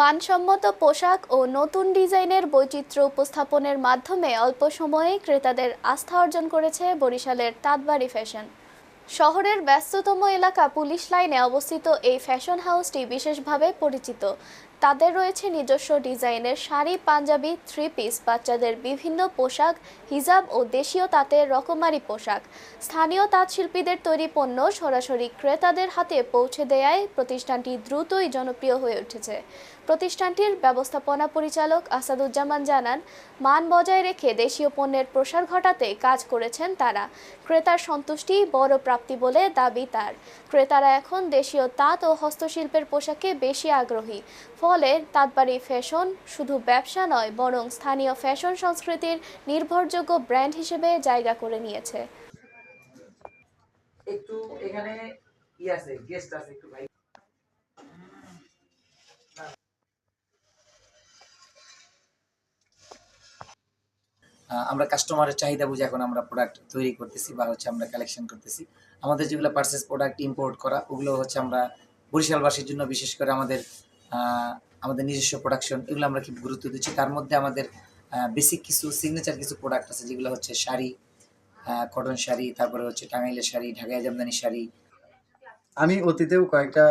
মানসম্মত পোশাক ও নতুন ডিজাইনের বৈচিত্র্য উপস্থাপনের মাধ্যমে অল্প সময়েই ক্রেতাদের আস্থা অর্জন করেছে বরিশালের তাঁতবাড়ি ফ্যাশন। শহরের ব্যস্ততম এলাকা পুলিশ লাইনে অবস্থিত এই ফ্যাশন হাউসটি বিশেষভাবে পরিচিত। তাদের রয়েছে নিজস্ব ডিজাইনের শাড়ি, পাঞ্জাবি, থ্রি পিস, বাচ্চাদের বিভিন্ন পোশাক, হিজাব ও দেশীয় তাঁতের রকমারি পোশাক। স্থানীয় তাঁত শিল্পীদের তৈরি পণ্য সরাসরি ক্রেতাদের হাতে পৌঁছে দেওয়ায় প্রতিষ্ঠানটি দ্রুতই জনপ্রিয় হয়ে উঠেছে। প্রতিষ্ঠানটির ব্যবস্থাপনা পরিচালক আসাদুজ্জামান জানান, মান বজায় রেখে দেশীয় পণ্যের প্রসার ঘটাতে কাজ করেছেন তারা। ক্রেতার সন্তুষ্টি বড় প্রাপ্তি বলে দাবি তার। ক্রেতারা এখন দেশীয় তাঁত ও হস্তশিল্পের পোশাকে বেশি আগ্রহী। ফলে তাঁতবাড়ি ফ্যাশন শুধু ব্যবসা নয়, বরং স্থানীয় ফ্যাশন সংস্কৃতির নির্ভরযোগ্য ব্র্যান্ড হিসেবে জায়গা করে নিয়েছে। একটু এখানে আছে, গেস্ট আছে, একটু ভাই। আমরা কাস্টমারের চাহিদা বুঝে এখন আমরা প্রোডাক্ট তৈরি করতেছি বা আমরা কালেকশন করতেছি। আমাদের যেগুলো পার্সেস প্রোডাক্ট ইম্পোর্ট করা, ওগুলো আমরা বরিশালবাসীর জন্য বিশেষ করে আমাদের নিজস্ব প্রোডাকশন, এগুলো আমরা খুব গুরুত্ব দিচ্ছি। তার মধ্যে আমাদের বেসিক কিছু সিগনেচার কিছু প্রোডাক্ট আছে, যেগুলো শাড়ি, কটন শাড়ি, তারপরে টাঙ্গাইলের শাড়ি, ঢাকাই জামদানি শাড়ি। আমি অতীতেও কয়েকটা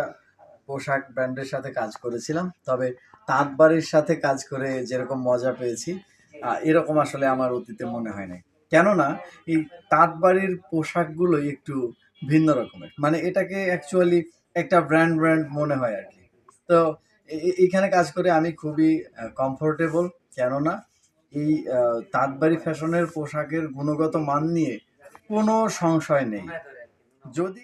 পোশাক ব্র্যান্ডের সাথে কাজ করেছিলাম, তবে তাঁতবাড়ির সাথে কাজ করে যেরকম মজা পেয়েছি এরকম আসলে আমার অতীতে মনে হয় নাই। কেননা এই তাঁতবাড়ির পোশাকগুলোই একটু ভিন্ন রকমের, মানে এটাকে অ্যাকচুয়ালি একটা ব্র্যান্ড মনে হয় আর কি। তো এইখানে কাজ করে আমি খুবই কমফোর্টেবল, কেননা এই তাঁতবাড়ি ফ্যাশনের পোশাকের গুণগত মান নিয়ে কোনো সংশয় নেই। যদি